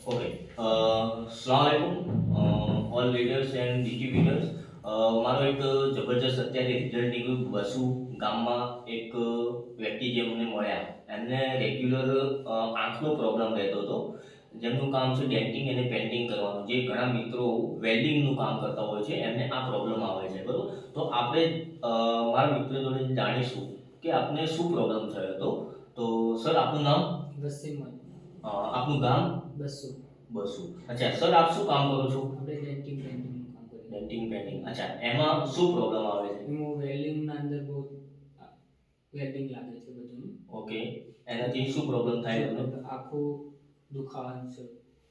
Okay. અસલામુઅલૈકુમ all leaders and distributors. મારો એક જબરજસ્ત અત્યારે રિઝલ્ટ નીકળ્યું. વસુ ગામમાં એક વ્યક્તિ જે અમને મળ્યા, એમને રેગ્યુલર આંખનો પ્રોબ્લેમ રહેતો હતો. જેમનું કામ છે ડેન્ટિંગ અને પેન્ટિંગ કરવાનું. જે ઘણા મિત્રો વેલ્ડિંગનું કામ કરતા હોય છે, એમને આ પ્રોબ્લેમ આવે છે, બરોબર. તો આપણે મારા મિત્ર જોડે જાણીશું કે આપને શું પ્રોબ્લેમ થયો હતો. તો સર, આપનું નામ? વસીમ. આપનું ગામ? બસો. બસુ. અચ્છા સર, આપ શું કામ કરો છો? આપણે ડેન્ટિંગ પેન્ટિંગનું કામ કરીએ. Denting painting. અચ્છા, એમાં શું પ્રોબ્લેમ આવે છે? એમાં વેલ્ડિંગના અંદર બહુ વેલ્ડિંગ લાગે છે બધું. ઓકે. એનાથી શું પ્રોબ્લેમ થાય તમને? આખું દુખાવાનું છે,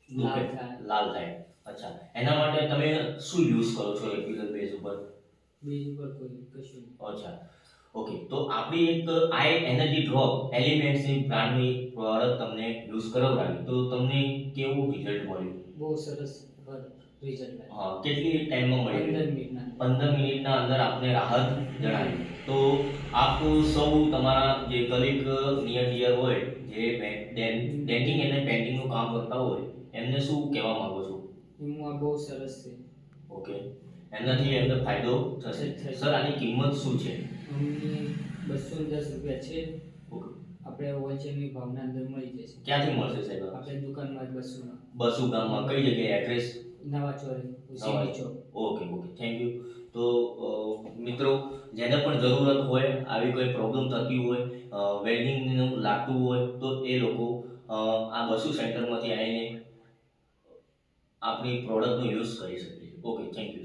દુખે, લાલ થાય. લાલ થાય. અચ્છા, એના માટે તમે શું યુઝ કરો છો રેગ્યુલર બેઝ ઉપર? બીજ ઉપર કોઈ કશું નહીં. અચ્છા, ઓકે. તો આપણી એક આઈ એનર્જી ડ્રોપ એલિમેન્ટ્સની બ્રાન્ડની પ્રોડક્ટ તમને યુઝ કરાવડાવી, તો તમને કેવું રિઝલ્ટ મળ્યું? બહુ સરસ રિઝલ્ટ આવ્યું. હા, કેટલી ટાઈમમાં મળ્યું? 15 મિનિટના. 15 મિનિટના અંદર આપને રાહત જણાવી. તો આપ સૌ તમારા જે કલીગ નિયર ડિયર હોય, જે ડેન્ટિંગ અને પેન્ટિંગનું કામ કરતા હોય, એમને શું કહેવા માંગો છો? એમાં બહુ સરસ છે. ઓકે. એનાથી એમને ફાયદો થશે. સર, આની કિંમત શું છે? અમને 210 રૂપિયા છે. ઓકે. આપણે હોલસેલની ભાવના અંદર મળી જશે. ક્યાંથી મળશે સાહેબ? આપણે દુકાનમાં બસોમાં. બસુ ગામમાં કઈ જગ્યાએ એડ્રેસ? નવા ચોરી સીડી ચોક. Okay, okay, thank you. તો મિત્રો, જેને પણ જરૂરત હોય, આવી કોઈ પ્રોબ્લેમ થતી હોય, વેલ્ડિંગનું લાગતું હોય, તો એ લોકો આ બસુ સેન્ટરમાંથી આવીને આપણી પ્રોડક્ટનો યુઝ કરી શકે છે. Okay, thank you.